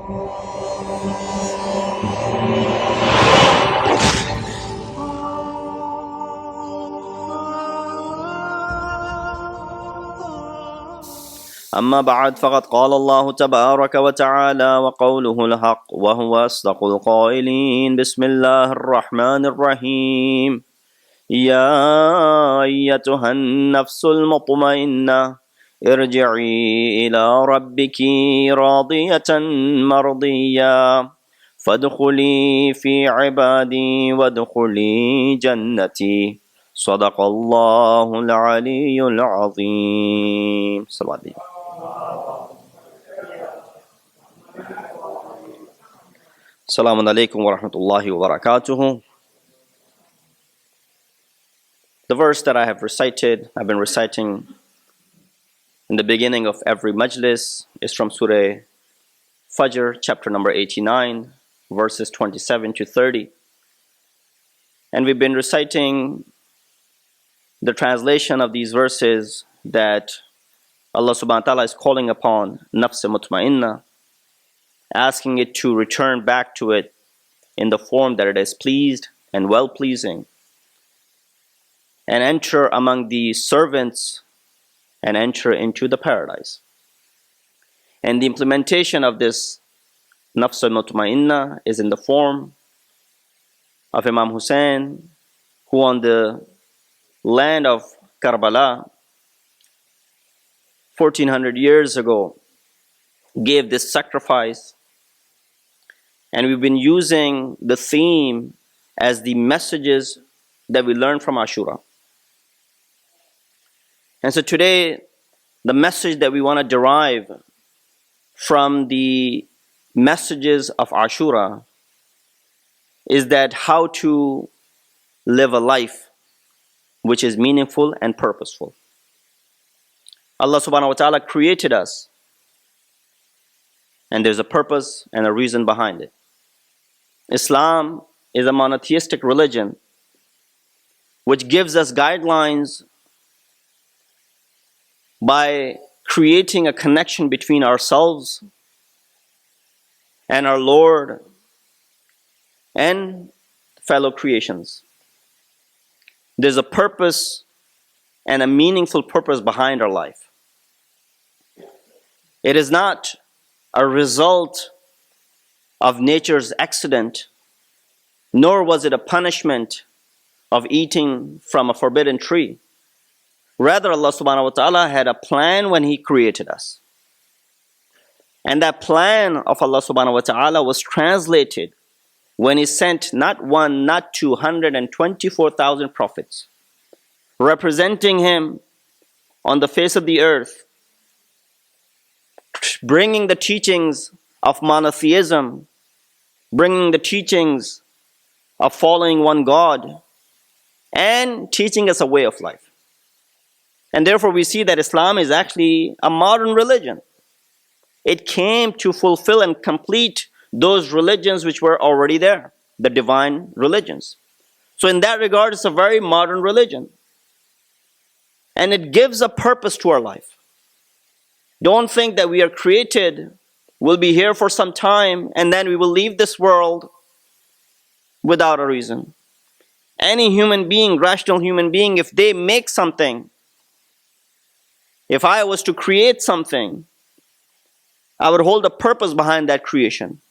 أما بعد فقد قال الله تبارك وتعالى وقوله الحق وهو أصدق القائلين بسم الله الرحمن الرحيم يا أيتها النفس المطمئنة ارجعي إلى ربك راضية مرضية فادخلي في عبادي وادخلي جنتي صدق الله العلي العظيم. صلى الله عليه وسلم. Assalamu alaikum wa rahmatullahi wa barakatuhu. The verse that I have recited, I've been reciting in the beginning of every majlis, is from Surah Fajr, chapter number 89, verses 27 to 30. And we've been reciting the translation of these verses that Allah subhanahu wa ta'ala is calling upon Nafs Mutma'inna, asking it to return back to it in the form that it is pleased and well-pleasing, and enter among the servants and enter into the paradise. And the implementation of this Nafs Mutma'inna is in the form of Imam Hussein, who on the land of Karbala 1400 years ago gave this sacrifice. And we've been using the theme as the messages that we learned from Ashura. And so today, the message that we want to derive from the messages of Ashura is that how to live a life which is meaningful and purposeful. Allah subhanahu wa ta'ala created us, and there's a purpose and a reason behind it. Islam is a monotheistic religion which gives us guidelines by creating a connection between ourselves and our Lord and fellow creations. There's a purpose and a meaningful purpose behind our life. It is not a result of nature's accident, nor was it a punishment of eating from a forbidden tree. Rather, Allah subhanahu wa ta'ala had a plan when He created us. And that plan of Allah subhanahu wa ta'ala was translated when He sent not one, not 224,000 prophets, representing Him on the face of the earth, bringing the teachings of monotheism, bringing the teachings of following one God, and teaching us a way of life. And therefore we see that Islam is actually a modern religion. It came to fulfill and complete those religions which were already there, the divine religions. So in that regard, it's a very modern religion. And it gives a purpose to our life. Don't think that we are created, we'll be here for some time, and then we will leave this world without a reason. Any human being, rational human being, if they make something, if I was to create something, I would hold a purpose behind that creation.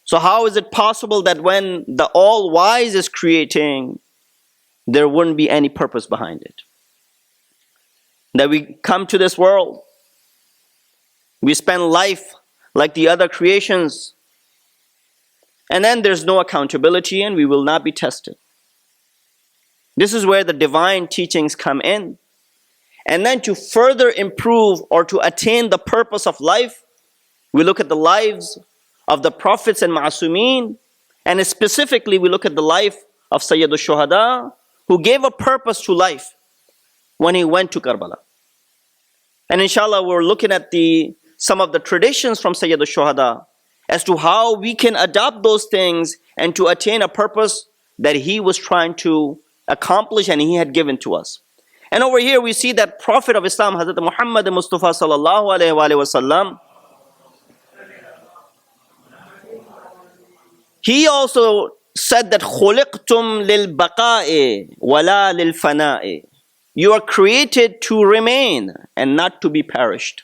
So how is it possible that when the All-Wise is creating, there wouldn't be any purpose behind it? That we come to this world, we spend life like the other creations, and then there's no accountability and we will not be tested. This is where the divine teachings come in. And then to further improve or to attain the purpose of life, we look at the lives of the prophets and ma'asumeen, and specifically we look at the life of Sayyid al-Shuhada, who gave a purpose to life when he went to Karbala. And inshallah, we're looking at some of the traditions from Sayyid al-Shuhada as to how we can adopt those things and to attain a purpose that he was trying to accomplish and he had given to us. And over here we see that Prophet of Islam, Hazrat Muhammad Mustafa sallallahu alaihi wasallam, he also said that خُلِقْتُمْ لِلْبَقَاءِ وَلَا لِلْفَنَاءِ. You are created to remain and not to be perished.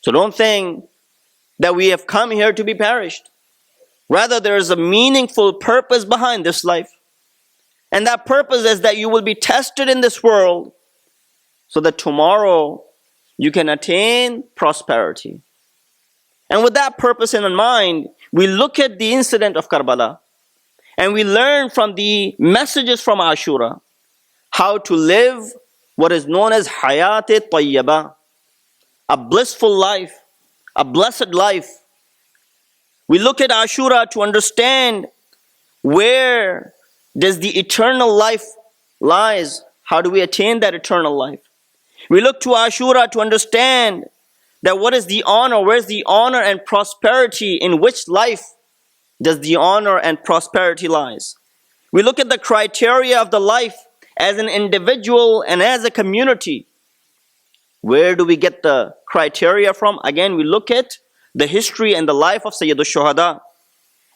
So don't think that we have come here to be perished. Rather, there is a meaningful purpose behind this life. And that purpose is that you will be tested in this world so that tomorrow you can attain prosperity. And with that purpose in mind, we look at the incident of Karbala and we learn from the messages from Ashura how to live what is known as Hayat-e-Tayyaba, a blissful life, a blessed life. We look at Ashura to understand where does the eternal life lies. How do we attain that eternal life? We look to Ashura to understand that what is the honor, where's the honor and prosperity, in which life does the honor and prosperity lies. We look at the criteria of the life as an individual and as a community. Where do we get the criteria from? Again, we look at the history and the life of Sayyidul Shuhada.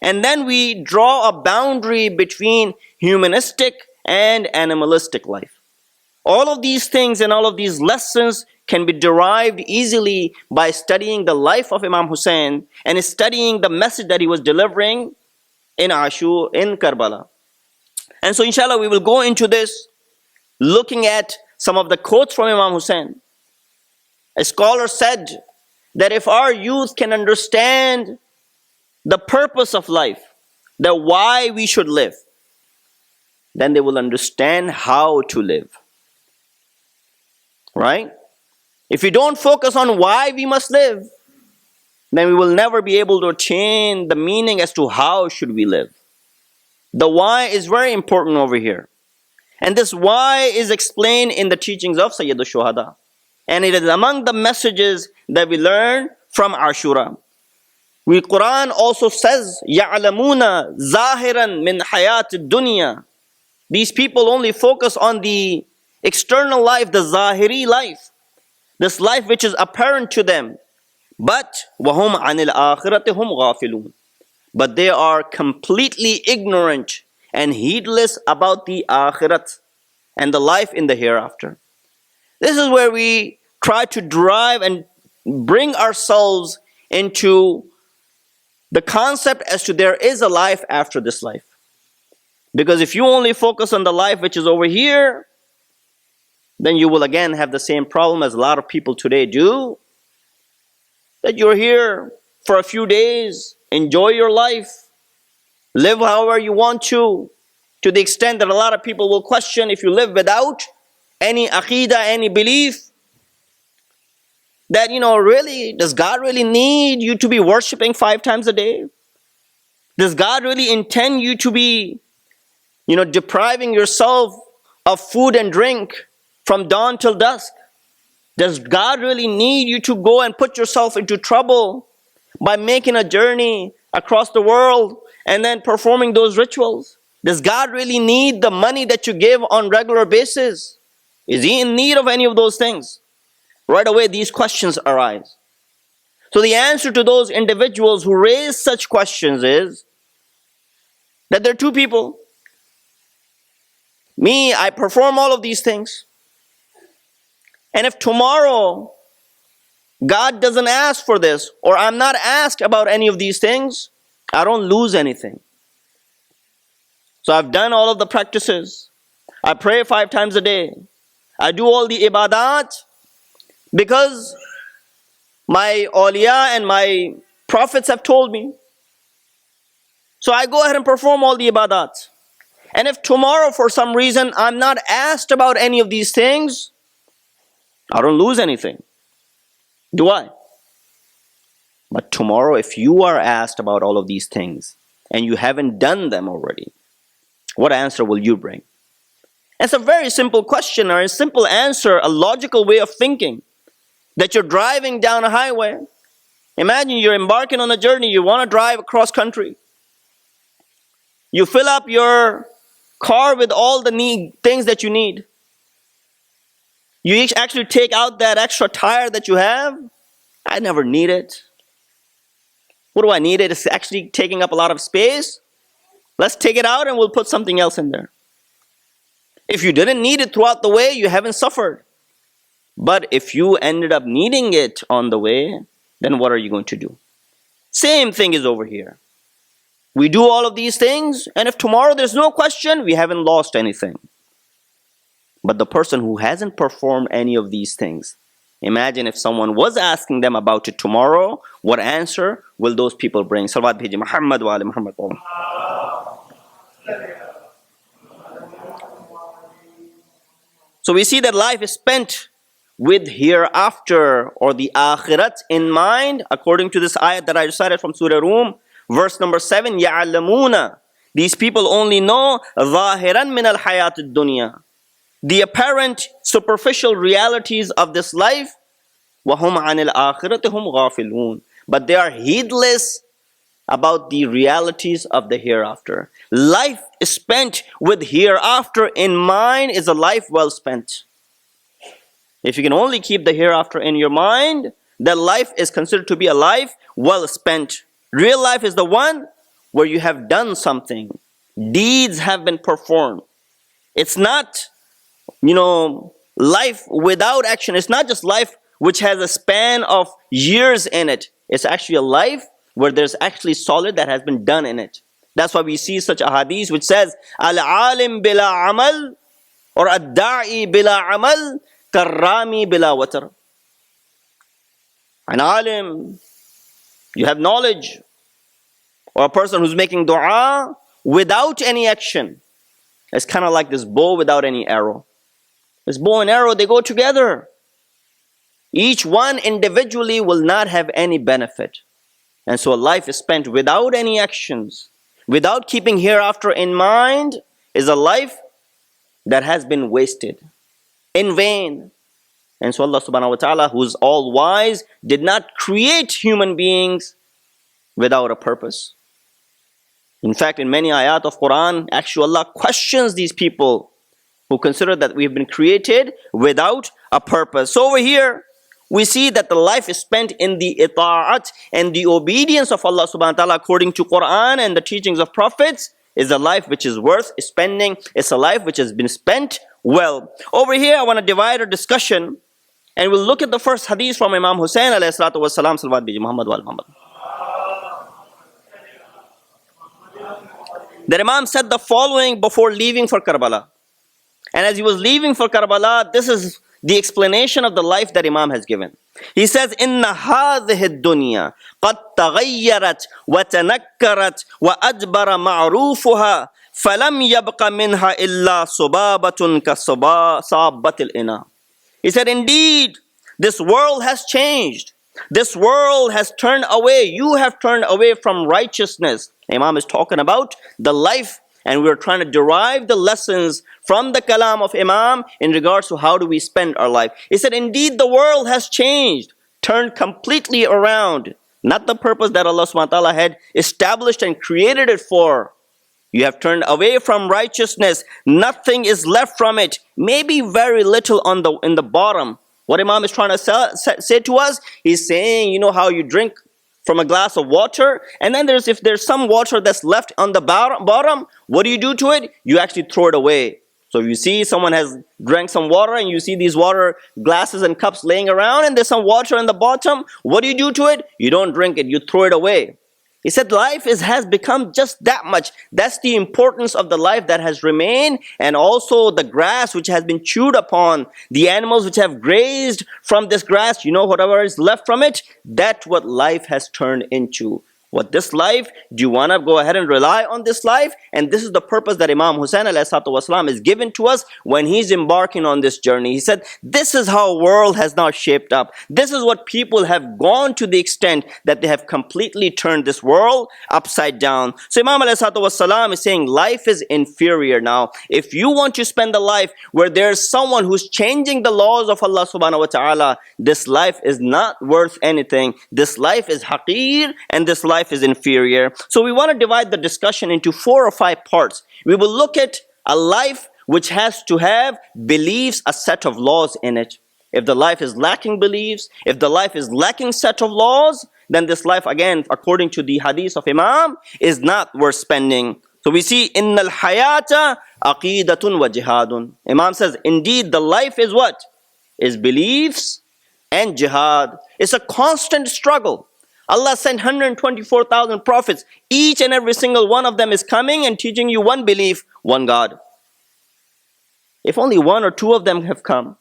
And then we draw a boundary between humanistic and animalistic life. All of these things and all of these lessons can be derived easily by studying the life of Imam Hussein and studying the message that he was delivering in Ashura, in Karbala. And so inshallah we will go into this looking at some of the quotes from Imam Hussein. A scholar said that if our youth can understand the purpose of life, the why we should live, then they will understand how to live. Right? If we don't focus on why we must live, then we will never be able to attain the meaning as to how should we live. The why is very important over here. And this why is explained in the teachings of Sayyidul Shuhada. And it is among the messages that we learn from Ashura. The Quran also says, يَعْلَمُونَ ظَاهِرًا مِنْ حَيَاةِ الدُّنْيَا. These people only focus on the external life, the zahiri life, this life which is apparent to them. But وَهُمْ عَنِ الْآخِرَةِ هُمْ غَافِلُونَ. But they are completely ignorant and heedless about the akhirat and the life in the hereafter. This is where we try to drive and bring ourselves into the concept as to there is a life after this life. Because if you only focus on the life which is over here, then you will again have the same problem as a lot of people today do. That you're here for a few days, enjoy your life, live however you want to the extent that a lot of people will question if you live without any aqidah, any belief, that, really, does God really need you to be worshipping 5 times a day? Does God really intend you to be, depriving yourself of food and drink from dawn till dusk? Does God really need you to go and put yourself into trouble by making a journey across the world and then performing those rituals? Does God really need the money that you give on regular basis? Is he in need of any of those things? Right away, these questions arise. So the answer to those individuals who raise such questions is that there are 2 people. Me, I perform all of these things. And if tomorrow God doesn't ask for this, or I'm not asked about any of these things, I don't lose anything. So I've done all of the practices. I pray 5 times a day. I do all the ibadat because my awliya and my prophets have told me. So I go ahead and perform all the ibadat. And if tomorrow for some reason I'm not asked about any of these things, I don't lose anything. Do I? But tomorrow if you are asked about all of these things and you haven't done them already, what answer will you bring? It's a very simple question or a simple answer, a logical way of thinking. That you're driving down a highway. Imagine you're embarking on a journey, you want to drive across country. You fill up your car with all the things that you need. You actually take out that extra tire that you have. I never need it. What do I need it? It's actually taking up a lot of space. Let's take it out and we'll put something else in there. If you didn't need it throughout the way, you haven't suffered. But if you ended up needing it on the way, then what are you going to do? Same thing is over here. We do all of these things, and if tomorrow there's no question, we haven't lost anything. But the person who hasn't performed any of these things, imagine if someone was asking them about it tomorrow, what answer will those people bring? Salawat bheji Muhammad wa ali Muhammad. So we see that life is spent with hereafter or the akhirat in mind, according to this ayat that I recited from Surah Rum, verse number 7, يَعْلَمُونَ. These people only know ظَاهِرًا مِنَ الْحَيَاةِ الدُّنْيَا, the apparent superficial realities of this life, وَهُمْ عَنِ الْآخِرَةِ هُمْ غَافِلُونَ. But they are heedless about the realities of the hereafter. Life is spent with hereafter in mind is a life well spent. If you can only keep the hereafter in your mind, that life is considered to be a life well spent. Real life is the one where you have done something. Deeds have been performed. It's not, life without action. It's not just life which has a span of years in it. It's actually a life where there's actually solid that has been done in it. That's why we see such a hadith which says, Al-alim bila amal, or ad-da'i bila amal, karrami bila watar. An alim, you have knowledge, or a person who's making dua without any action. It's kind of like this bow without any arrow. This bow and arrow, they go together. Each one individually will not have any benefit. And so a life is spent without any actions, without keeping hereafter in mind, is a life that has been wasted in vain. And so Allah subhanahu wa ta'ala, who is all wise, did not create human beings without a purpose. In fact, in many ayat of Quran, actually Allah questions these people who consider that we have been created without a purpose. So over here, we see that the life is spent in the ita'at and the obedience of Allah subhanahu wa ta'ala according to Quran and the teachings of prophets is a life which is worth spending. It's a life which has been spent well. Over here, I want to divide our discussion and we'll look at the first hadith from Imam Hussein alayhi salatu wa salam, salawat biji Muhammad wa al Muhammad. The Imam said the following before leaving for Karbala. And as he was leaving for Karbala, this is the explanation of the life that Imam has given. He says, إِنَّ هَذِهِ الدُّنْيَا قَدْ تَغَيَّرَتْ وَتَنَكَّرَتْ وَأَجْبَرَ مَعْرُوفُهَا فَلَمْ يَبْقَ مِنْهَا إِلَّا صُبَابَةٌ كَصَابَّةِ الْإِنَا. He said, indeed, this world has changed. This world has turned away. You have turned away from righteousness. Imam is talking about the life, and we're trying to derive the lessons from the kalam of Imam in regards to how do we spend our life. He said, indeed, the world has changed, turned completely around. Not the purpose that Allah subhanahu wa ta'ala had established and created it for. You have turned away from righteousness. Nothing is left from it. Maybe very little in the bottom. What Imam is trying to say to us, he's saying, you know how you drink from a glass of water, and then if there's some water that's left on the bottom, what do you do to it? You actually throw it away. So if you see someone has drank some water and you see these water glasses and cups laying around and there's some water in the bottom, what do you do to it? You don't drink it, you throw it away. He said life has become just that much. That's the importance of the life that has remained, and also the grass which has been chewed upon, the animals which have grazed from this grass, whatever is left from it, that's what life has turned into. What this life, do you want to go ahead and rely on this life? And this is the purpose that Imam Hussein ﷺ is given to us when he's embarking on this journey. He said, this is how world has now shaped up. This is what people have gone to the extent that they have completely turned this world upside down. So Imam ﷺ is saying life is inferior now. If you want to spend a life where there's someone who's changing the laws of Allah subhanahu wa ta'ala, this life is not worth anything. This life is haqir and this life is inferior. So we want to divide the discussion into 4 or 5 parts. We will look at a life which has to have beliefs, a set of laws in it. If the life is lacking beliefs, if the life is lacking set of laws, then this life, again, according to the hadith of Imam, is not worth spending. So we see, innal hayata aqidatun wa jihadun. Imam says, indeed the life is what? Is beliefs and jihad. It's a constant struggle. Allah sent 124,000 prophets. Each and every single one of them is coming and teaching you one belief, one God. If only one or two of them have come,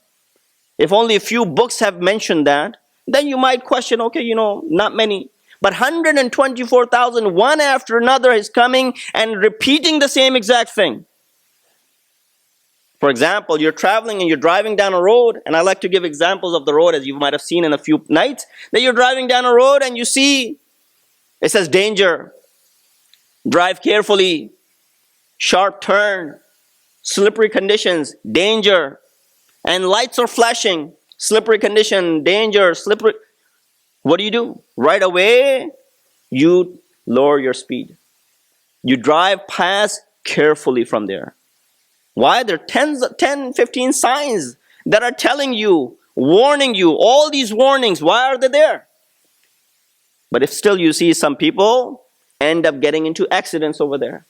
if only a few books have mentioned that, then you might question, okay, not many. But 124,000, one after another, is coming and repeating the same exact thing. For example, you're traveling and you're driving down a road, and I like to give examples of the road, as you might have seen in a few nights, that you're driving down a road and you see, it says danger, drive carefully, sharp turn, slippery conditions, danger, and lights are flashing, slippery condition, danger, slippery. What do? Right away, you lower your speed. You drive past carefully from there. Why? There are 10, 15 signs that are telling you, warning you, all these warnings. Why are they there? But if still you see some people end up getting into accidents over there.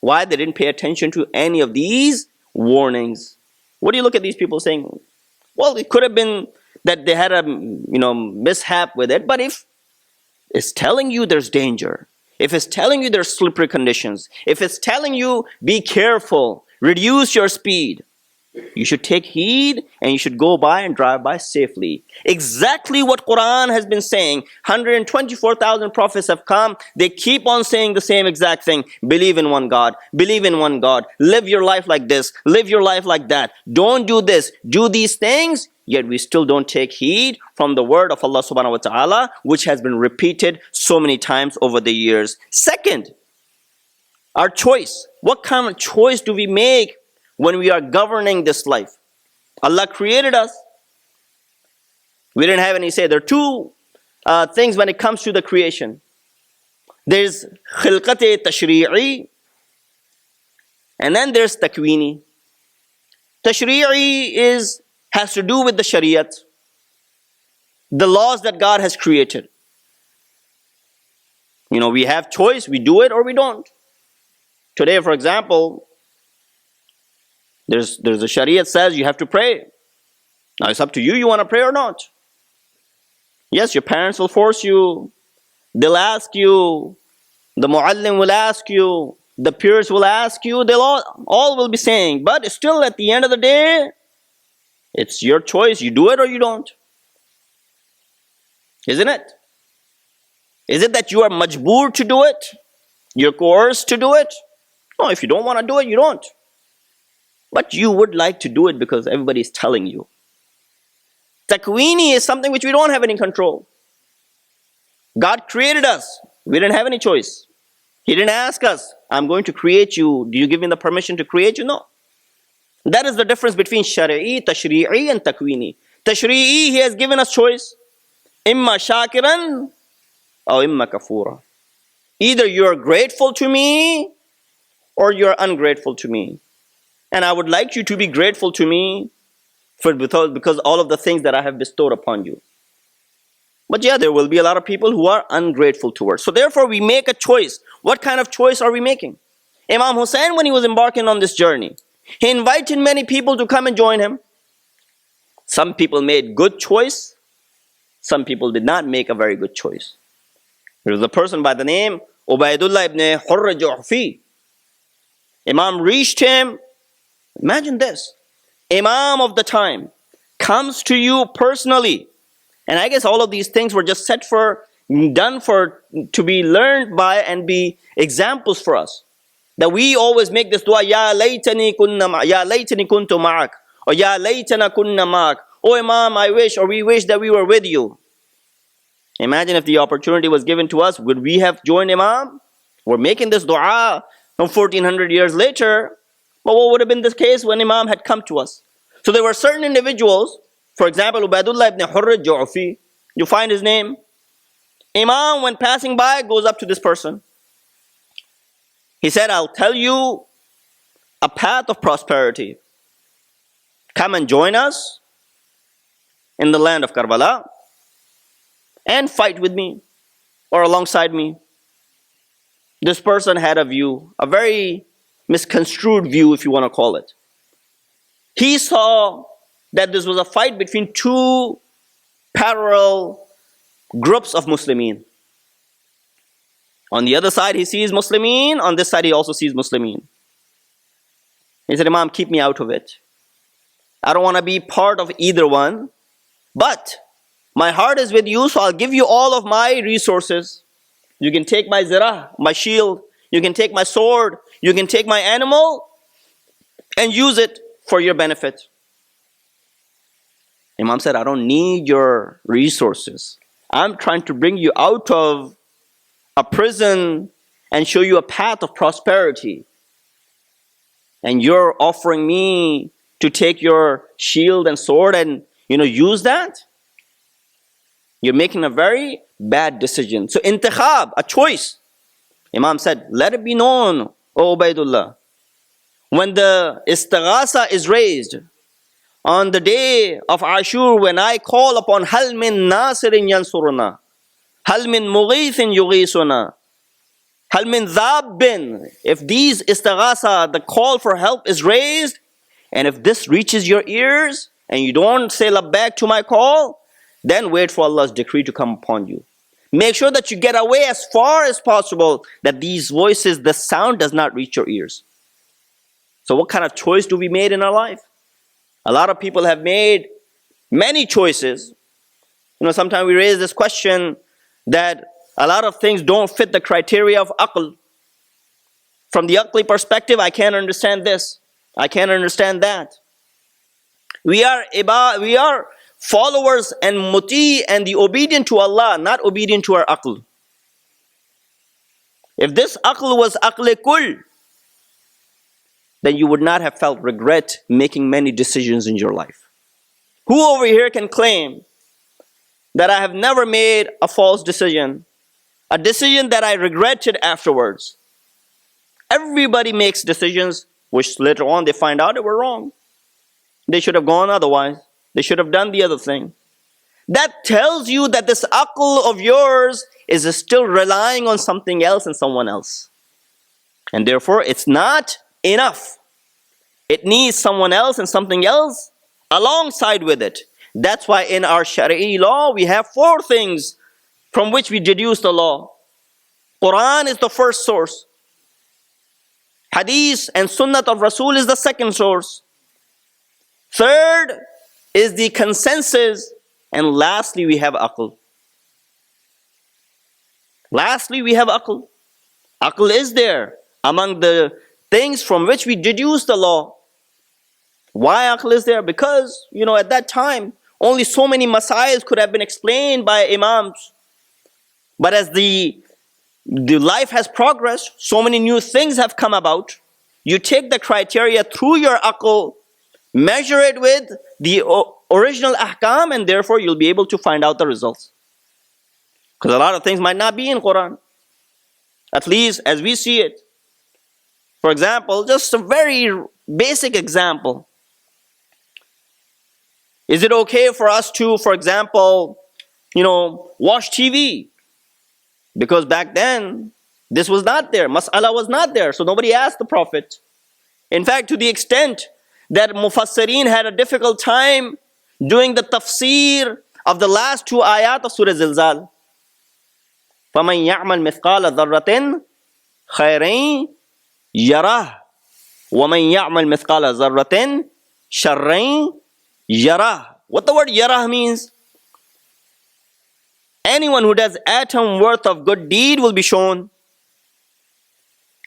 Why? They didn't pay attention to any of these warnings. What do you look at these people saying? Well, it could have been that they had a mishap with it, but if it's telling you there's danger, if it's telling you there's slippery conditions, if it's telling you be careful, reduce your speed, you should take heed and you should go by and drive by safely. Exactly what Quran has been saying. 124,000 prophets have come. They keep on saying the same exact thing. Believe in one God. Believe in one God. Live your life like this. Live your life like that. Don't do this. Do these things. Yet we still don't take heed from the word of Allah subhanahu wa ta'ala, which has been repeated so many times over the years. Second, our choice. What kind of choice do we make when we are governing this life? Allah created us. We didn't have any say. There are two things when it comes to the creation. There's khilqat tashri'i, and then there's takwini. Tashri'i has to do with the shariat, the laws that God has created. We have choice, we do it or we don't. Today, for example, there's a shariat says you have to pray. Now it's up to you want to pray or not. Yes, your parents will force you. They'll ask you. The muallim will ask you. The peers will ask you. They'll all will be saying. But still, at the end of the day, it's your choice. You do it or you don't. Isn't it? Is it that you are majboor to do it? You're coerced to do it? No, if you don't want to do it, you don't. But you would like to do it because everybody is telling you. Takwini is something which we don't have any control. God created us. We didn't have any choice. He didn't ask us, I'm going to create you. Do you give me the permission to create you? No. That is the difference between shari'i, tashri'i and takwini. Tashri'i, He has given us choice. Imma shakiran or imma kafura. Either you're grateful to me or you're ungrateful to me. And I would like you to be grateful to me because all of the things that I have bestowed upon you. But yeah, there will be a lot of people who are ungrateful towards. So therefore we make a choice. What kind of choice are we making? Imam Hussein, when he was embarking on this journey, he invited many people to come and join him. Some people made good choice. Some people did not make a very good choice. There was a person by the name Ubaidullah ibn Hurr Ju'fi. Imam reached him. Imagine this. Imam of the time comes to you personally. And I guess all of these things were just done to be learned by and be examples for us. That we always make this dua, Ya laytani kuntu ma'ak, or Ya laytana kunna ma'ak. Oh Imam, I wish, or we wish that we were with you. Imagine if the opportunity was given to us, would we have joined Imam? We're making this dua from 1400 years later. But what would have been the case when Imam had come to us? So there were certain individuals, for example, Ubaidullah ibn Hurr Ju'fi, you find his name. Imam, when passing by, goes up to this person. He said, I'll tell you a path of prosperity. Come and join us in the land of Karbala and fight with me. or alongside me. This person had a view, a very misconstrued view, if you want to call it. He saw that this was a fight between two parallel groups of Muslimin. On the other side, he sees Muslimin. On this side, he also sees Muslimin. He said, Imam, keep me out of it. I don't want to be part of either one. But my heart is with you, so I'll give you all of my resources. You can take my zirah, my shield. You can take my sword. You can take my animal and use it for your benefit. Imam said, I don't need your resources. I'm trying to bring you out of a prison and show you a path of prosperity. And you're offering me to take your shield and sword and, use that? You're making a very bad decision. So intikhab, a choice. Imam said, let it be known, O Ubaidullah, when the istighasa is raised, on the day of Ashura, when I call upon Hal min Nasirin Yansuruna, Hal min Mughithin Yughisuna, Hal min Dhabbin, if these istighasa, the call for help is raised, and if this reaches your ears, and you don't say labbaik to my call, then wait for Allah's decree to come upon you. Make sure that you get away as far as possible, that these voices, the sound does not reach your ears. So what kind of choice do we make in our life? A lot of people have made many choices. Sometimes we raise this question that a lot of things don't fit the criteria of aql. From the aqli perspective, I can't understand this. I can't understand that. We are followers and muti and the obedient to Allah, not obedient to our aql. If this aql was aql kul, then you would not have felt regret making many decisions in your life. Who over here can claim that I have never made a false decision, a decision that I regretted afterwards? Everybody makes decisions which later on they find out they were wrong. They should have gone otherwise. They should have done the other thing. That tells you that this aql of yours is still relying on something else and someone else. And therefore, it's not enough. It needs someone else and something else alongside with it. That's why in our Shari'i law, we have 4 things from which we deduce the law. Quran is the first source. Hadith and Sunnat of Rasul is the second source. Third is the consensus. And lastly, we have aql. Lastly, we have aql. Aql is there among the things from which we deduce the law. Why aql is there? Because, at that time, only so many masails could have been explained by imams. But as the life has progressed, so many new things have come about. You take the criteria through your aql, measure it with the original ahkam, and therefore you'll be able to find out the results. Because a lot of things might not be in Quran, at least as we see it. For example, just a very basic example. Is it okay for us to, for example, watch TV? Because back then, this was not there. Mas'ala was not there, so nobody asked the Prophet. In fact, to the extent that Mufassirin had a difficult time doing the tafsir of the last 2 ayat of Surah Zilzal. فَمَنْ يَعْمَلْ مِثْقَالَ ذَرَّةٍ خَيْرٍ يَرَهُ وَمَنْ يَعْمَلْ مِثْقَالَ ذَرَّةٍ شَرٍّ يَرَهُ. What the word yarah means? Anyone who does atom worth of good deed will be shown.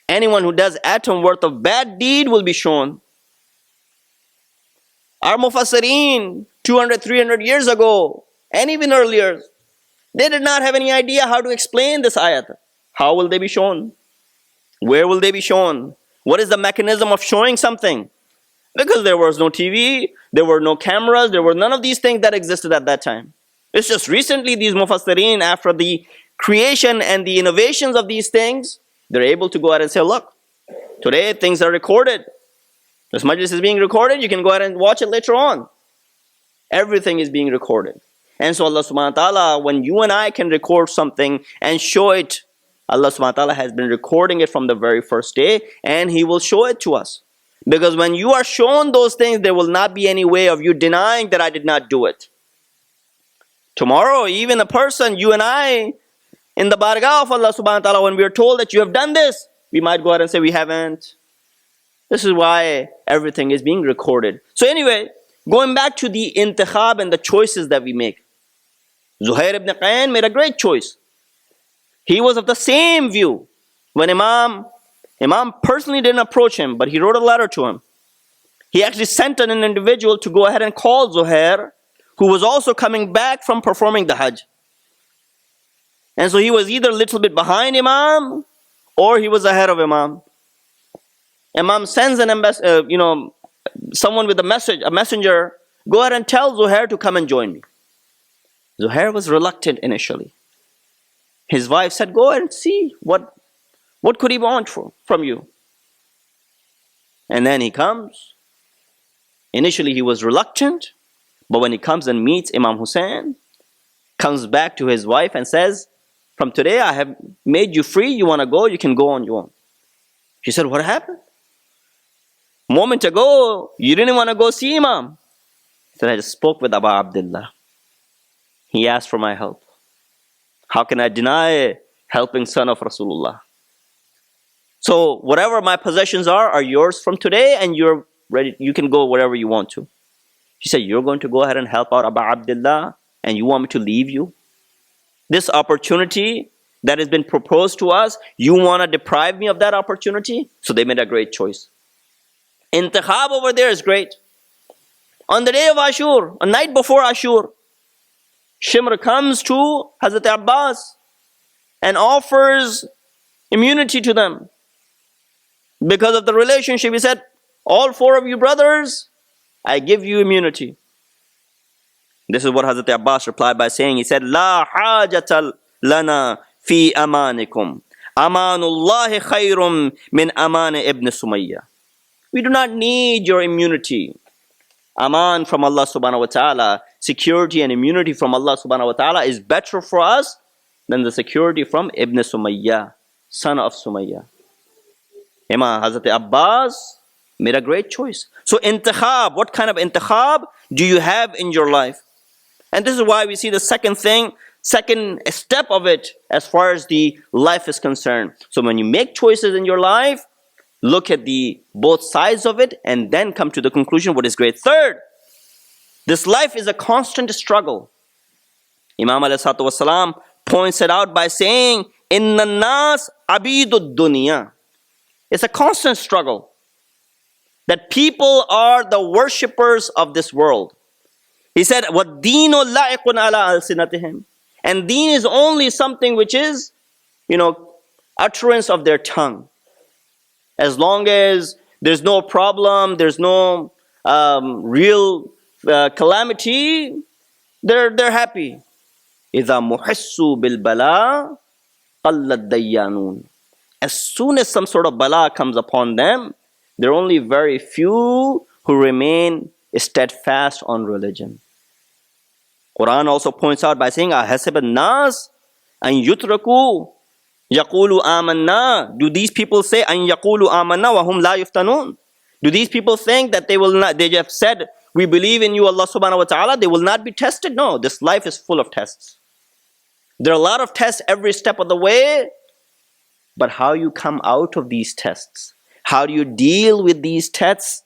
Anyone who does atom worth of bad deed will be shown. Our Mufassirin 200, 300 years ago, and even earlier, they did not have any idea how to explain this ayat. How will they be shown? Where will they be shown? What is the mechanism of showing something? Because there was no TV, there were no cameras, there were none of these things that existed at that time. It's just recently these Mufassirin, after the creation and the innovations of these things, they're able to go ahead and say, look, today things are recorded. This majlis is being recorded, you can go ahead and watch it later on. Everything is being recorded. And so Allah subhanahu wa ta'ala, when you and I can record something and show it, Allah subhanahu wa ta'ala has been recording it from the very first day, and He will show it to us. Because when you are shown those things, there will not be any way of you denying that I did not do it. Tomorrow, even a person, you and I, in the bargah of Allah subhanahu wa ta'ala, when we are told that you have done this, we might go ahead and say we haven't. This is why everything is being recorded. So anyway, going back to the intikhab and the choices that we make. Zuhair ibn Qayn made a great choice. He was of the same view. When Imam personally didn't approach him, but he wrote a letter to him. He actually sent an individual to go ahead and call Zuhair, who was also coming back from performing the Hajj. And so he was either a little bit behind Imam, or he was ahead of Imam. Imam sends someone with a messenger, go ahead and tell Zuhair to come and join me. Zuhair was reluctant initially. His wife said, go ahead and see what could he want from you. And then he comes. Initially he was reluctant, but when he comes and meets Imam Hussein, comes back to his wife and says, from today I have made you free, you want to go, you can go on your own. She said, what happened? A moment ago, you didn't want to go see Imam. He said, I just spoke with Abu Abdullah. He asked for my help. How can I deny helping son of Rasulullah? So whatever my possessions are yours from today, and you're ready, you can go wherever you want to. She said, you're going to go ahead and help out Abu Abdullah, and you want me to leave you? This opportunity that has been proposed to us, you want to deprive me of that opportunity? So they made a great choice. Intikhab over there is great. On the day of Ashur, a night before Ashur, Shimr comes to Hazrat Abbas and offers immunity to them. Because of the relationship, he said, all four of you brothers, I give you immunity. This is what Hazrat Abbas replied by saying, he said, La hajata lana fi amanikum. Amanullahi khayrum min amani ibn Sumayya. We do not need your immunity. Aman from Allah subhanahu wa ta'ala, security and immunity from Allah subhanahu wa ta'ala is better for us than the security from Ibn Sumayya, son of Sumayya. Imam Hazrat Abbas made a great choice. So intikhab, what kind of intikhab do you have in your life? And this is why we see the second step of it as far as the life is concerned. So when you make choices in your life, look at the both sides of it and then come to the conclusion what is great. Third, this life is a constant struggle. Imam alayhi wasalam points it out by saying, Inna nas abidud dunya. It's a constant struggle. That people are the worshippers of this world. He said, وَالدِّينُ لَائِقٌ عَلَىٰ أَلْسِنَتِهِمْ. And deen is only something which is, utterance of their tongue. As long as there's no problem, there's no real calamity, they're happy. إِذَا مُحِسُّوا بِالْبَلَىٰ قَلَّ الدَّيَّانُونَ. As soon as some sort of bala comes upon them, there are only very few who remain steadfast on religion. Quran also points out by saying, أَحَسِبَ النَّاسِ أَن يُتْرَكُوا يَقُولُوا آمَنَّا. Do these people say أَن يَقُولُوا آمَنَّا وَهُمْ لَا يُفْتَنُونَ? Do these people think that they will not, they have said, we believe in you, Allah subhanahu wa ta'ala, they will not be tested? No, this life is full of tests. There are a lot of tests every step of the way, but how you come out of these tests, how do you deal with these tests?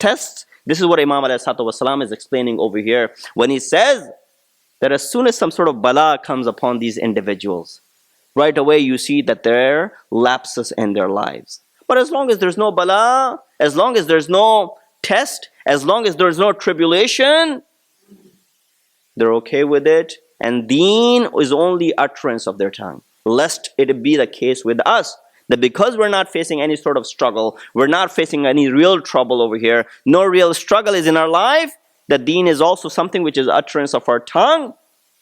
This is what Imam alayhi wasalam is explaining over here when he says that as soon as some sort of bala comes upon these individuals, right away you see that there are lapses in their lives. But as long as there's no bala, as long as there's no test, as long as there's no tribulation, they're okay with it. And deen is only utterance of their tongue. Lest it be the case with us, that because we're not facing any sort of struggle, we're not facing any real trouble over here, no real struggle is in our life, that deen is also something which is utterance of our tongue.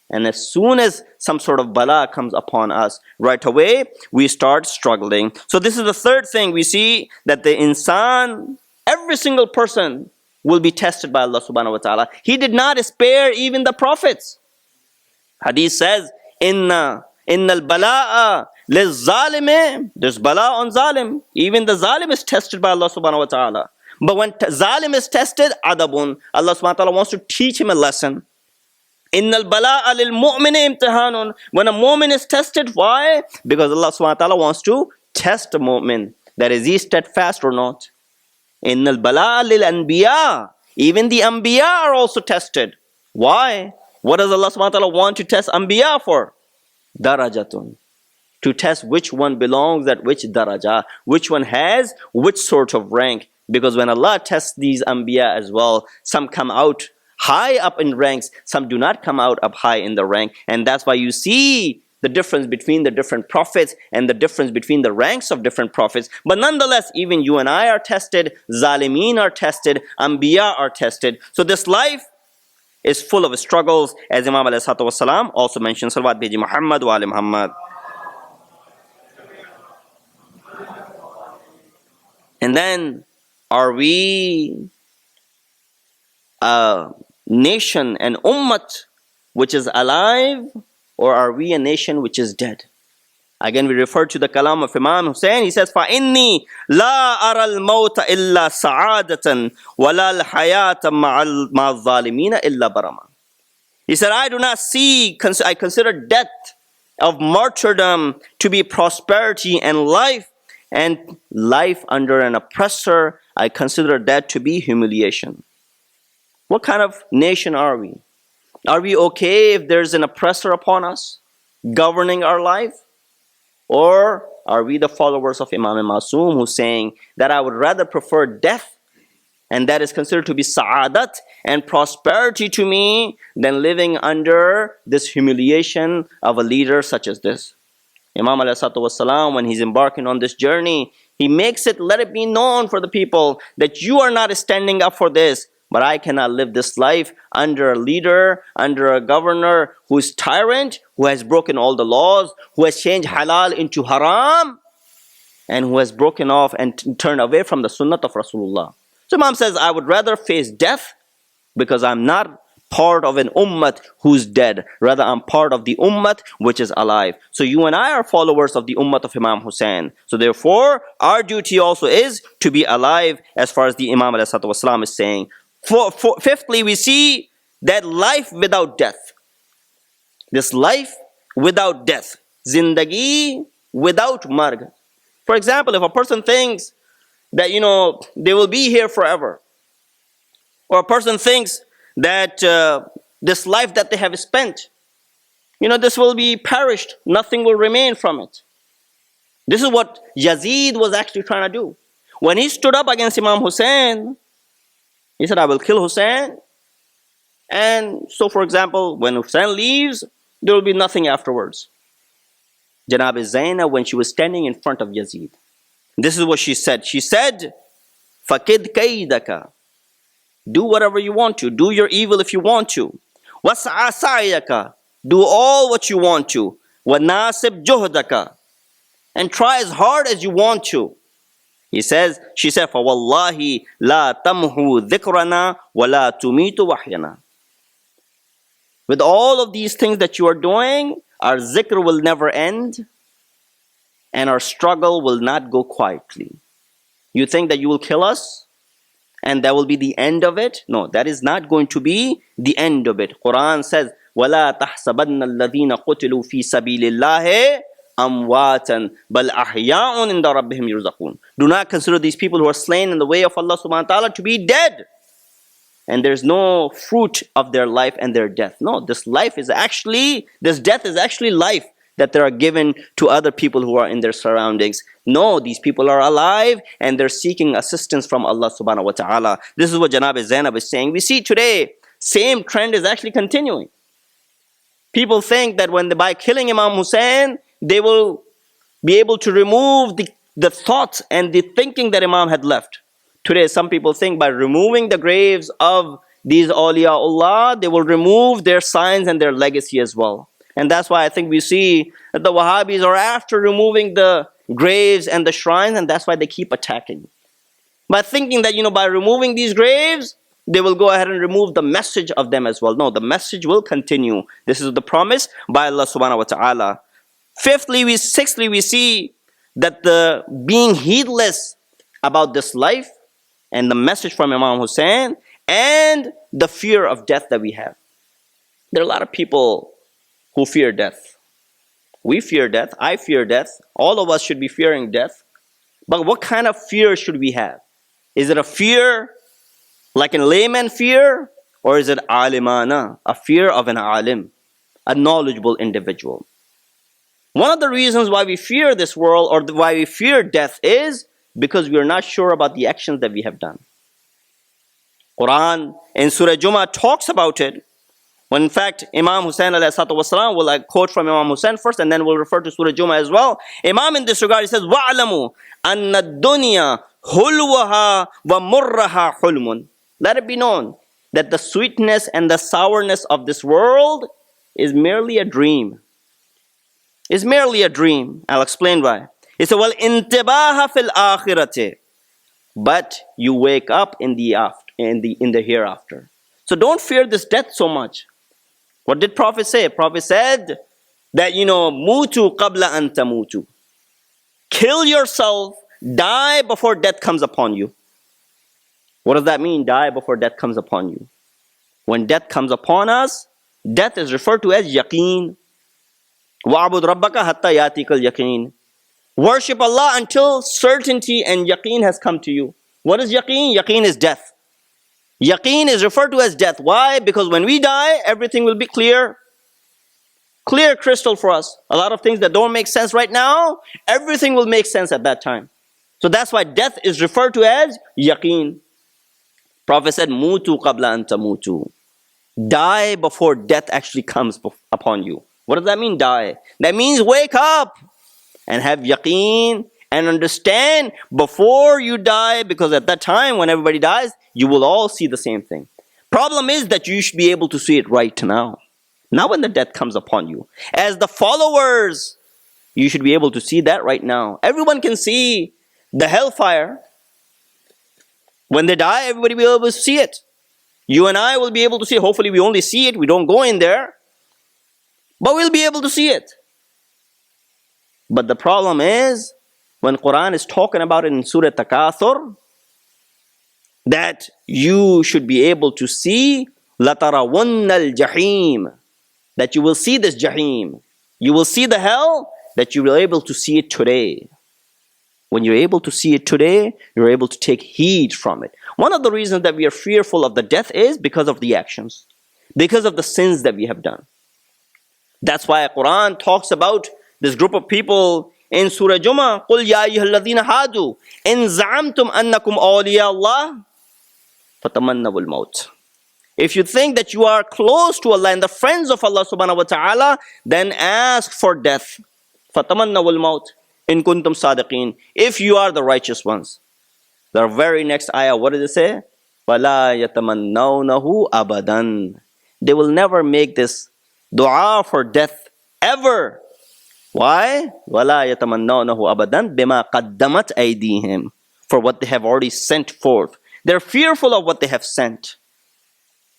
And as soon as some sort of bala comes upon us, right away, we start struggling. So this is the third thing we see, that the insan, every single person will be tested by Allah subhanahu wa ta'ala. He did not spare even the prophets. Hadith says, innal bala'a liz-zalimi, there's bala on zalim. Even the zalim is tested by Allah subhanahu wa ta'ala. But when zalim is tested, adabun, Allah subhanahu wa ta'ala wants to teach him a lesson. Innal bala'a lil mu'mini imtihanun. When a mu'min is tested, why? Because Allah subhanahu wa ta'ala wants to test a mu'min, that is he steadfast or not. Innal bala'a lil anbiya. Even the anbiya are also tested. Why? What does Allah subhanahu wa ta'ala want to test anbiya for? Darajatun. To test which one belongs at which daraja, which one has which sort of rank. Because when Allah tests these anbiya as well, some come out high up in ranks, some do not come out up high in the rank. And that's why you see the difference between the different prophets and the difference between the ranks of different prophets. But nonetheless, even you and I are tested, Zalimeen are tested, Anbiya are tested. So this life is full of struggles, as Imam alayhi salatu wasalam also mentioned. Salawat biji Muhammad wa ali Muhammad. And then, are we a nation, an ummat, which is alive, or are we a nation which is dead? Again, we refer to the kalam of Imam Hussein. He says, فَإِنِّي لَا أَرَى الْمَوْتَ إِلَّا سَعَادَةً وَلَا الْحَيَاةَ مَعَ الظَّالِمِينَ إِلَّا بَرَمًا. He said, I do not see, I consider death of martyrdom to be prosperity and life under an oppressor, I consider that to be humiliation. What kind of nation are we? Are we okay if there's an oppressor upon us, governing our life? Or are we the followers of Imam Masoom, who's saying that I would rather prefer death, and that is considered to be sa'adat and prosperity to me, than living under this humiliation of a leader such as this? Imam ﷺ, when he's embarking on this journey, he makes it, let it be known for the people that you are not standing up for this, but I cannot live this life under a leader, under a governor who is tyrant, who has broken all the laws, who has changed halal into haram, and who has broken off and turned away from the sunnah of Rasulullah. So Imam says, I would rather face death, because I'm not part of an ummat who's dead. Rather, I'm part of the ummat which is alive. So you and I are followers of the ummat of Imam Hussein. So therefore, our duty also is to be alive, as far as the Imam ﷺ is saying. Fifthly, we see that life without death. This life without death. Zindagi without marg. For example, if a person thinks that, they will be here forever, or a person thinks that this life that they have spent, this will be perished, nothing will remain from it. This is what Yazid was actually trying to do. When he stood up against Imam Hussein, he said, I will kill Hussein. And so, for example, when Hussein leaves, there will be nothing afterwards. Janab Zainab, when she was standing in front of Yazid, this is what she said. She said, Fakid kaidaka. Do whatever you want to. Do your evil if you want to. Was'a sa'yaka. Do all what you want to. Wa nasib juhdaka. And try as hard as you want to. She said, فَوَاللَّهِ لَا تَمْحُ ذِكْرَنَا وَلَا تُمِيتُ وَحْيَنَا. With all of these things that you are doing, our zikr will never end, and our struggle will not go quietly. You think that you will kill us, and that will be the end of it? No, that is not going to be the end of it. Quran says, وَلَا تَحْسَبَنَّ الَّذِينَ قُتِلُوا فِي سَبِيلِ اللَّهِ أَمْوَاتًا بَلْ أَحْيَاءٌ عِنْدَ رَبِّهِمْ يُرْزَقُونَ. Do not consider these people who are slain in the way of Allah subhanahu wa ta'ala to be dead, and there's no fruit of their life and their death. No, this death is actually life that they are given to other people who are in their surroundings. No, these people are alive and they're seeking assistance from Allah subhanahu wa ta'ala. This is what Janab Zainab is saying. We see today, same trend is actually continuing. People think that by killing Imam Hussein, they will be able to remove the thoughts and the thinking that Imam had left. Today, some people think by removing the graves of these awliyaullah, they will remove their signs and their legacy as well. And that's why I think we see that the Wahhabis are after removing the graves and the shrines, and that's why they keep attacking. By thinking that, by removing these graves, they will go ahead and remove the message of them as well. No, the message will continue. This is the promise by Allah subhanahu wa ta'ala. Sixthly, we see that the being heedless about this life and the message from Imam Hussein and the fear of death that we have. There are a lot of people who fear death. We fear death. I fear death. All of us should be fearing death. But what kind of fear should we have? Is it a fear like in layman fear? Or is it alimana, a fear of an alim, a knowledgeable individual? One of the reasons why we fear this world or why we fear death is because we are not sure about the actions that we have done. Quran in Surah Jummah talks about it. When in fact Imam Hussein والسلام, will quote from Imam Hussein first and then we'll refer to Surah Jummah as well. Imam in this regard he says, وَعْلَمُوا أَنَّ الدُّنْيَا هُلْوَهَا وَمُرَّهَا حُلْمٌ. Let it be known that the sweetness and the sourness of this world is merely a dream. It's merely a dream. I'll explain why. He said, وَالْإِنْتِبَاهَ فِي الْآخِرَةِ. But you wake up in the hereafter. So don't fear this death so much. What did Prophet say? Prophet said that, mutu qabla an tamutu. Kill yourself, die before death comes upon you. What does that mean, die before death comes upon you? When death comes upon us, death is referred to as yaqeen. وَعْبُدْ رَبَّكَ حَتَّى يَأْتِيكَ الْيَقِينَ. Worship Allah until certainty and yaqeen has come to you. What is yaqeen? Yaqeen is death. Yaqeen is referred to as death. Why? Because when we die, everything will be clear. Clear crystal for us. A lot of things that don't make sense right now, everything will make sense at that time. So that's why death is referred to as yaqeen. Prophet said, mutu qabla an tamutu. Die before death actually comes upon you. What does that mean, die? That means wake up and have yaqeen and understand before you die, because at that time when everybody dies, you will all see the same thing. Problem is that you should be able to see it right now. Not when the death comes upon you. As the followers, you should be able to see that right now. Everyone can see the hellfire. When they die, everybody will be able to see it. You and I will be able to see it. Hopefully we only see it. We don't go in there. But we'll be able to see it. But the problem is, when Quran is talking about it in Surah Takathur, that you should be able to see لَتَرَوُنَّ الْجَحِيمِ, that you will see this Jahim. You will see the hell, that you will be able to see it today. When you're able to see it today, you're able to take heed from it. One of the reasons that we are fearful of the death is because of the actions, because of the sins that we have done. That's why Quran talks about this group of people in Surah Jummah. قُلْ يَا أَيُّهَا الَّذِينَ هَادُوا إِنْ زَعَمْتُمْ أَنَّكُمْ أَوْلِيَاءَ اللَّهِ فَتَمَنَّوُا الْمَوْتِ. If you think that you are close to Allah and the friends of Allah subhanahu wa ta'ala, then ask for death. فَتَمَنَّوُا الْمَوْتِ إِن كُنْتُمْ صَادِقِينَ. If you are the righteous ones. The very next ayah, what does it say? وَلَا يَتَمَنَّوْنَهُ أَبَدًا. They will never make this dua for death ever. Why? وَلَا يَتَمَنَّوْنَهُ أَبَدًا بِمَا قَدَّمَتْ أَيْدِيهِمْ. For what they have already sent forth. They're fearful of what they have sent.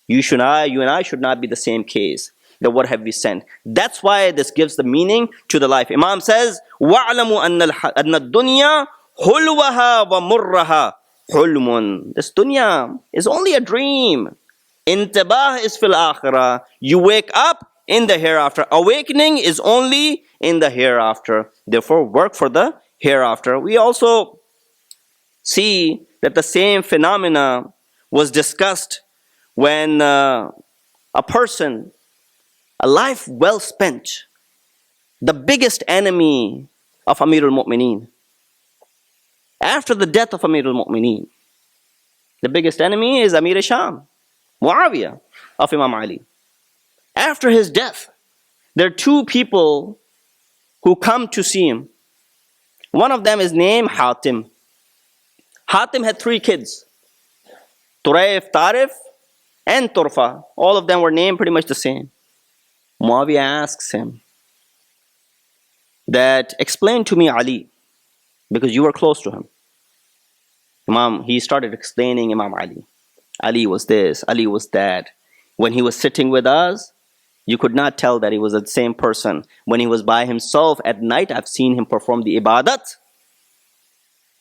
You and I should not be the same case. That what have we sent? That's why this gives the meaning to the life. Imam says, وَاعْلَمُوا أَنَّ الدُّنْيَا حُلْوَهَا وَمُرَّهَا حُلْمٌ. This dunya is only a dream. Intibah is fil akhirah. You wake up in the hereafter. Awakening is only in the hereafter. Therefore, work for the hereafter. We also see that the same phenomena was discussed when a person, a life well spent, the biggest enemy of Amir al-Mu'mineen, after the death of Amir al-Mu'mineen, the biggest enemy is Amir al-Sham, Muawiyah of Imam Ali. After his death, there are two people who come to see him. One of them is named Hatim. Hatim had 3 kids, Turayf, Tarif, and Turfa. All of them were named pretty much the same. Muawiyah asks him that, explain to me Ali, because you were close to him. He started explaining Imam Ali. Ali was this, Ali was that. When he was sitting with us, you could not tell that he was the same person. When he was by himself at night, I've seen him perform the ibadat.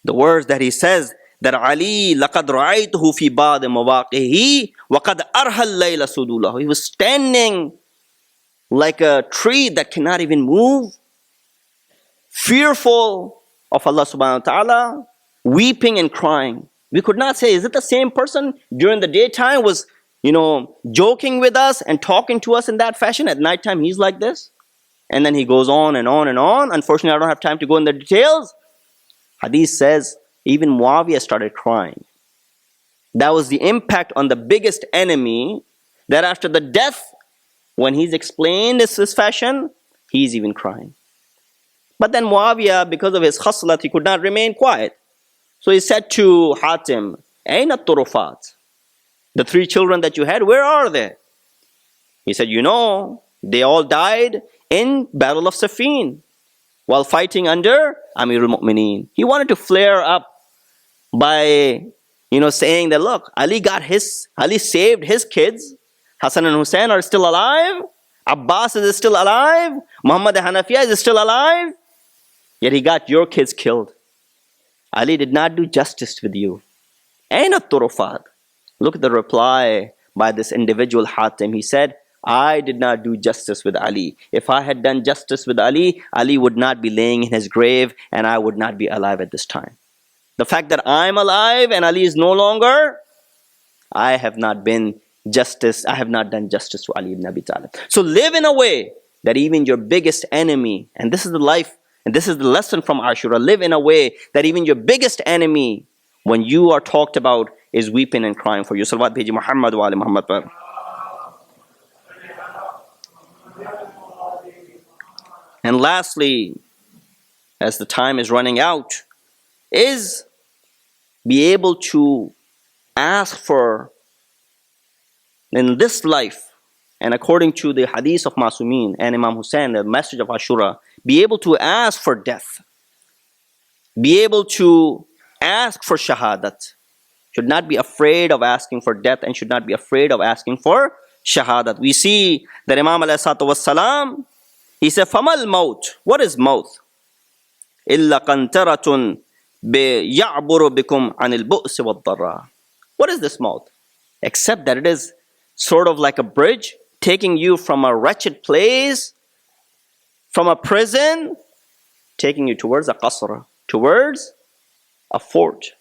The words that he says, that Ali, لَقَدْ رَأَيْتُهُ فِي بَعْضِ مَوَاقِهِ وَقَدْ أَرْهَى اللَّيْلَ سُدُولَهُ. He was standing like a tree that cannot even move, fearful of Allah subhanahu wa ta'ala, weeping and crying. We could not say, is it the same person during the daytime was, joking with us and talking to us in that fashion? At nighttime, he's like this. And then he goes on and on and on. Unfortunately, I don't have time to go into the details. Hadith says, even Muawiyah started crying. That was the impact on the biggest enemy, that after the death, when he's explained this fashion, he's even crying. But then Muawiyah, because of his khaslat, he could not remain quiet. So he said to Hatim, Aina turufat? The 3 children that you had, where are they? He said, they all died in Battle of Siffin while fighting under Amirul Mu'mineen. He wanted to flare up by, saying that, look, Ali saved his kids. Hassan and Hussein are still alive. Abbas is still alive. Muhammad Hanafiya is still alive. Yet he got your kids killed. Ali did not do justice with you. Aina turufat? Look at the reply by this individual Hatim. He said, I did not do justice with Ali. If I had done justice with Ali, Ali would not be laying in his grave and I would not be alive at this time. The fact that I'm alive and Ali is no longer, I have not done justice to Ali ibn Abi Talib. So live in a way that even your biggest enemy, and this is the life, and this is the lesson from Ashura, live in a way that even your biggest enemy, when you are talked about, is weeping and crying for you. Salawat bheji Muhammad wa ali Muhammad par. And lastly, as the time is running out, is be able to ask for, in this life, and according to the hadith of Masumin and Imam Hussein, the message of Ashura, be able to ask for death. Be able to ask for shahadat. Should not be afraid of asking for death and should not be afraid of asking for shahadat. We see that Imam alayhi salatu was salam, he said, Famal maut. What is maut? Illa qantaratun bi ya'buru bikum anil bu'si wad darra. What is this maut? Except that it is sort of like a bridge taking you from a wretched place, from a prison, taking you towards a qasra, towards a fort.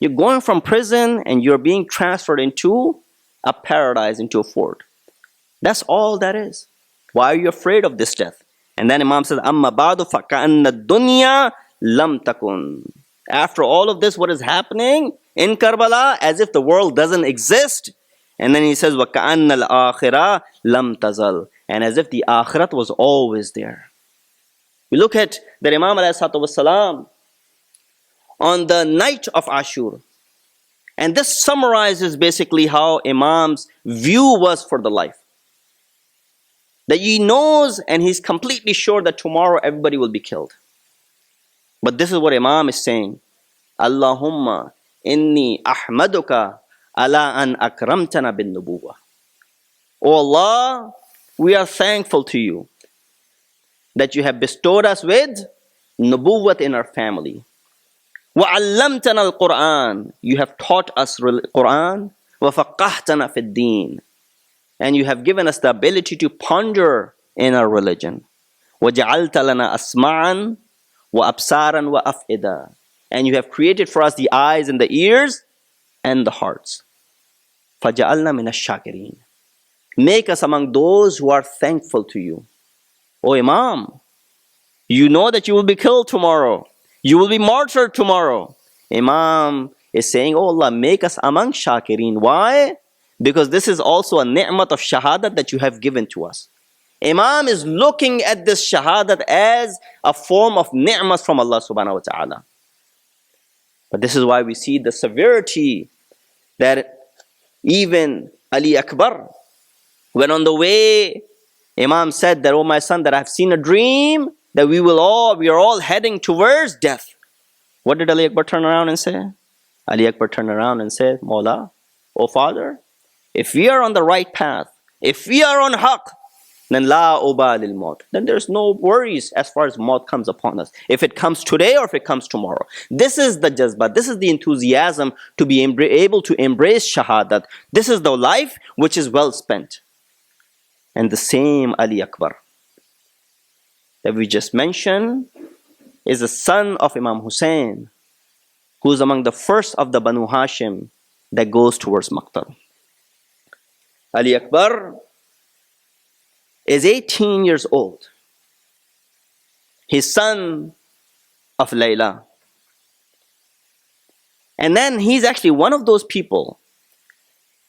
You're going from prison and you're being transferred into a paradise, into a fort. That's all that is. Why are you afraid of this death? And then Imam says, Amma ba'du faka'anna dunya lam takun. After all of this, what is happening in Karbala? As if the world doesn't exist. And then he says, وَكَأَنَّ الْآخِرَةَ لَمْ تَزَلْ. And as if the akhirat was always there. We look at the Imam alayhi salatu wasalam on the night of Ashura. And this summarizes basically how Imam's view was for the life. That he knows and he's completely sure that tomorrow everybody will be killed. But this is what Imam is saying. Allahumma inni ahmaduka ala an akramtana bin nubuwah. Oh Allah, we are thankful to you that you have bestowed us with nubuwwat in our family. وَعَلَّمْتَنَا الْقُرْآنِ. You have taught us Quran. وَفَقَّهْتَنَا فِي الدِّينِ. And you have given us the ability to ponder in our religion. وَجَعَلْتَ لَنَا أَسْمَعًا وَأَبْصَارًا وَأَفْئِدًا. And you have created for us the eyes and the ears and the hearts. فَجَعَلْنَا مِنَ الشَّاكِرِينَ. Make us among those who are thankful to you. O Imam, you know that you will be killed tomorrow. You will be martyred tomorrow. Imam is saying, oh Allah, make us among shakirin. Why? Because this is also a ni'mat of shahadat that you have given to us. Imam is looking at this shahadat as a form of ni'mat from Allah subhanahu wa ta'ala. But this is why we see the severity that even Ali Akbar, when on the way, Imam said that, oh my son, that I've seen a dream that we are all heading towards death. What did Ali Akbar turn around and say? Ali Akbar turned around and said, Mawla, "O Father, if we are on the right path, if we are on haqq, then la ubalil maut. Then there's no worries as far as maut comes upon us. If it comes today or if it comes tomorrow." This is the jazba, this is the enthusiasm to be able to embrace shahadat. This is the life which is well spent. And the same Ali Akbar that we just mentioned is the son of Imam Hussein, who is among the first of the Banu Hashim that goes towards Maqtal. Ali Akbar is 18 years old. He's son of Layla. And then he's actually one of those people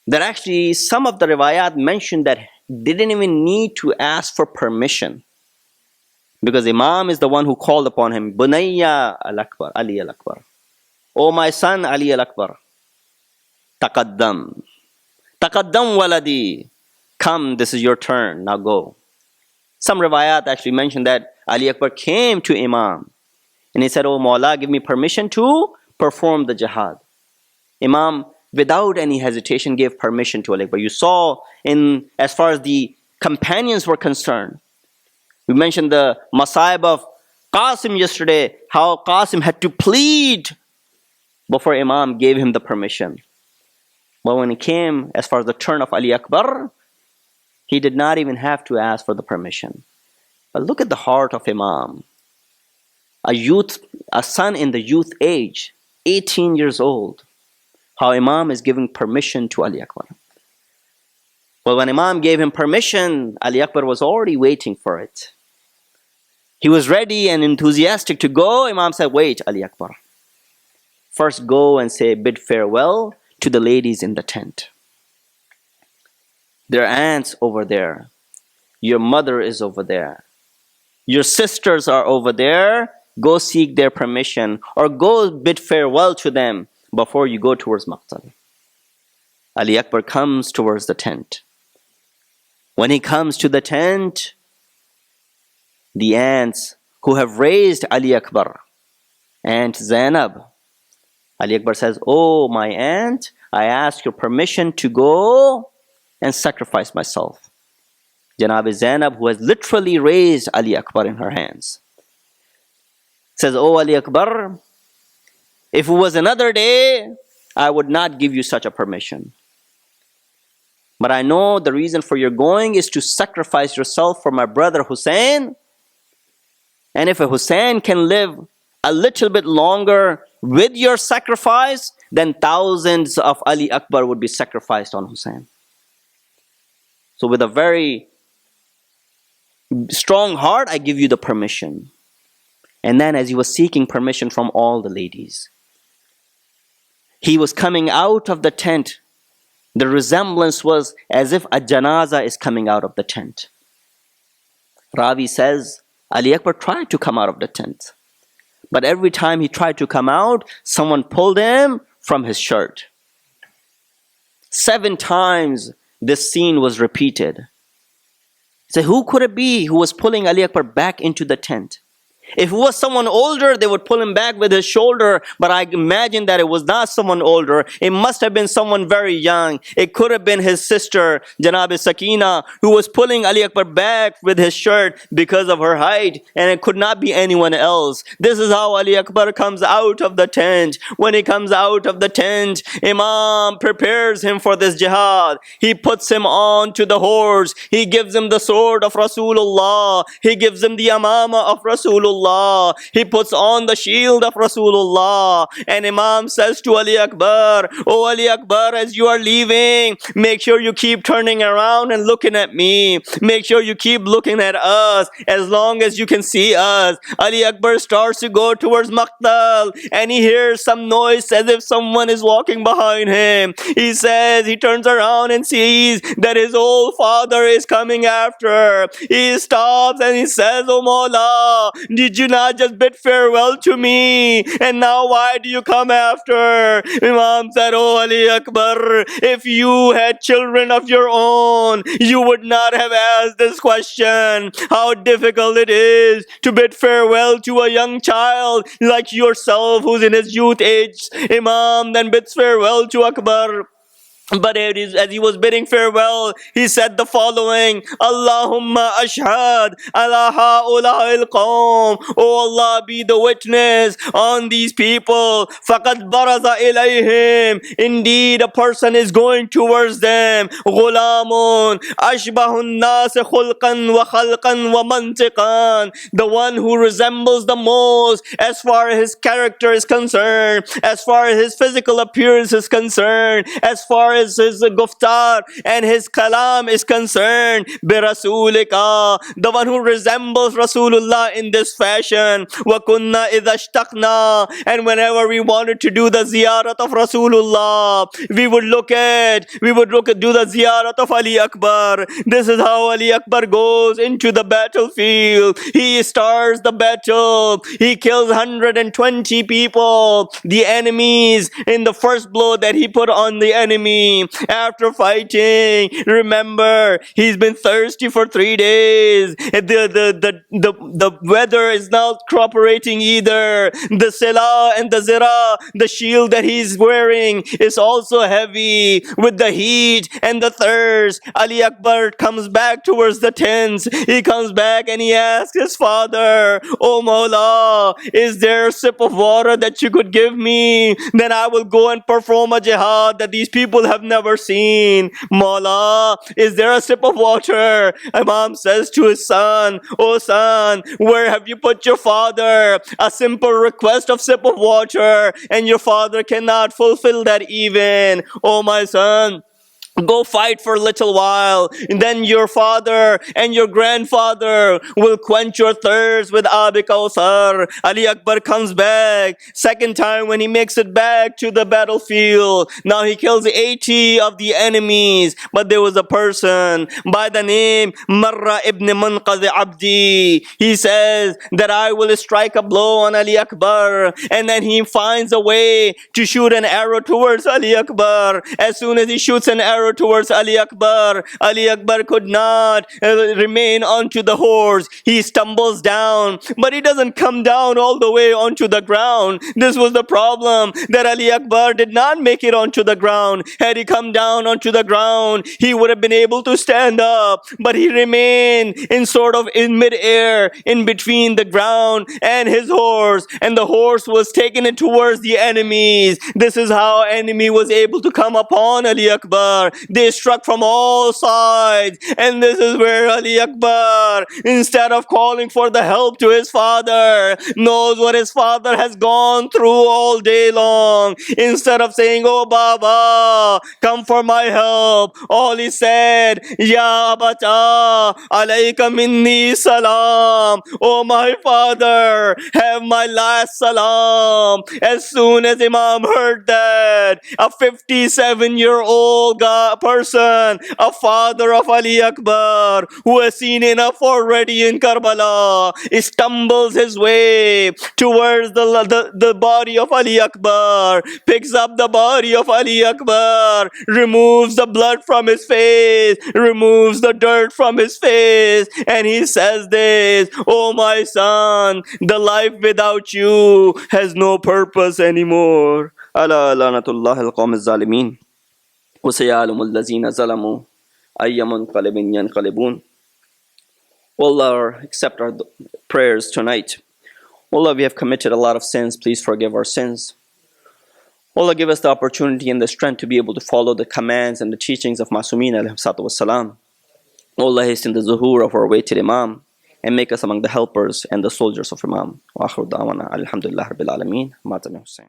that actually some of the riwayat mentioned that didn't even need to ask for permission, because Imam is the one who called upon him, Bunayya al-Akbar, Ali al-Akbar. "Oh my son, Ali al-Akbar, taqaddam. Taqaddam waladi. Come, this is your turn, now go." Some riwayat actually mentioned that Ali Akbar came to Imam and he said, "Oh Mawla, give me permission to perform the jihad." Imam, without any hesitation, gave permission to Ali Akbar. You saw as far as the companions were concerned, we mentioned the Masaib of Qasim yesterday, how Qasim had to plead before Imam gave him the permission. But when it came as far as the turn of Ali Akbar, he did not even have to ask for the permission. But look at the heart of Imam. A son in the youth age, 18 years old. How Imam is giving permission to Ali Akbar. Well, when Imam gave him permission, Ali Akbar was already waiting for it. He was ready and enthusiastic to go. Imam said, "Wait, Ali Akbar. First go and say bid farewell to the ladies in the tent. There are aunts over there. Your mother is over there. Your sisters are over there. Go seek their permission or go bid farewell to them before you go towards Maqtal." Ali Akbar comes towards the tent. When he comes to the tent, the aunts who have raised Ali Akbar, Aunt Zainab, Ali Akbar says, "Oh, my aunt, I ask your permission to go and sacrifice myself." Janab Zainab, who has literally raised Ali Akbar in her hands, says, "Oh Ali Akbar, if it was another day, I would not give you such a permission. But I know the reason for your going is to sacrifice yourself for my brother Hussein. And if a Hussein can live a little bit longer with your sacrifice, then thousands of Ali Akbar would be sacrificed on Hussein. So with a very strong heart, I give you the permission." And then as he was seeking permission from all the ladies, he was coming out of the tent. The resemblance was as if a janaza is coming out of the tent. Ravi says, Ali Akbar tried to come out of the tent. But every time he tried to come out, someone pulled him from his shirt. 7 times this scene was repeated. So who could it be who was pulling Ali Akbar back into the tent? If it was someone older, they would pull him back with his shoulder, but I imagine that it was not someone older. It must have been someone very young. It could have been his sister, Janab Sakina, who was pulling Ali Akbar back with his shirt because of her height, and it could not be anyone else. This is how Ali Akbar comes out of the tent. When he comes out of the tent, Imam prepares him for this jihad. He puts him on to the horse. He gives him the sword of Rasulullah. He gives him the amama of Rasulullah. He puts on the shield of Rasulullah, and Imam says to Ali Akbar, "Oh Ali Akbar, as you are leaving, make sure you keep turning around and looking at me. Make sure you keep looking at us as long as you can see us." Ali Akbar starts to go towards Maqtal, and he hears some noise as if someone is walking behind him. He says, he turns around and sees that his old father is coming after. He stops and he says, "Oh Mawla, did you not just bid farewell to me? And now why do you come after?" Imam said, "Oh Ali Akbar, if you had children of your own, you would not have asked this question. How difficult it is to bid farewell to a young child like yourself who's in his youth age." Imam then bids farewell to Akbar. But as he was bidding farewell, he said the following: Allahumma ashhad ala ha'ula'il qawm. Oh Allah, be the witness on these people. Faqad baraza ilayhim. Indeed, a person is going towards them. Ghulamun ashbahun nas khulqan wa khalqan wa mantiqan. The one who resembles the most as far as his character is concerned, as far as his physical appearance is concerned, as far as his guftar and his kalam is concerned. Birasulika, the one who resembles Rasulullah in this fashion. Wa kunna idha ishtaqna, and whenever we wanted to do the ziyarat of Rasulullah, we would do the ziyarat of Ali Akbar. This is how Ali Akbar goes into the battlefield. He starts the battle. He kills 120 people, the enemies, in the first blow that he put on the enemy. After fighting, remember, he's been thirsty for 3 days. The weather is not cooperating either. The sila and the zira, the shield that he's wearing, is also heavy with the heat and the thirst. Ali Akbar comes back towards the tents. He comes back and he asks his father, "Oh Mawla, is there a sip of water that you could give me? Then I will go and perform a jihad that these people have never seen. Mawla, is there a sip of water?" Imam says to his son, "Oh son, where have you put your father? A simple request of sip of water, and your father cannot fulfill that even. Oh my son, go fight for a little while, and then your father and your grandfather will quench your thirst with Abi Kawthar." Ali Akbar comes back. Second time when he makes it back to the battlefield, now he kills 80 of the enemies. But there was a person by the name Marra ibn Munqadhi Abdi. He says that I will strike a blow on Ali Akbar, and then he finds a way to shoot an arrow towards Ali Akbar. As soon as he shoots an arrow towards Ali Akbar could not remain onto the horse. He stumbles down, but he doesn't come down all the way onto the ground. This was the problem, that Ali Akbar did not make it onto the ground. Had he come down onto the ground, he would have been able to stand up, but he remained in mid-air, in between the ground and his horse, and the horse was taking it towards the enemies. This is how enemy was able to come upon Ali Akbar. They struck from all sides, and this is where Ali Akbar, instead of calling for the help to his father, knows what his father has gone through all day long. Instead of saying, "Oh Baba, come for my help," all he said, "Ya Abata, alayka minni salam." "Oh my father, have my last salam." As soon as Imam heard that, a 57-year-old person, a father of Ali Akbar, who has seen enough already in Karbala, stumbles his way towards the body of Ali Akbar, picks up the body of Ali Akbar, removes the blood from his face, removes the dirt from his face, and he says this, "Oh my son, the life without you has no purpose anymore." Ala lanatullah al-qawm al-zalimin. وَسَيَعْلَمُ الَّذِينَ ظَلَمُوا أَيَّ مُنْقَلِبٍ يَنْقَلِبُونَ. Allah, accept our prayers tonight. Allah, we have committed a lot of sins. Please forgive our sins. Allah, give us the opportunity and the strength to be able to follow the commands and the teachings of Masumeen alayhi salatu wassalam. Allah, hasten the zuhur of our weighted Imam, and make us among the helpers and the soldiers of Imam. Wa akhiru da'wana alhamdulillah rabbil alameen. Mata min Hussain.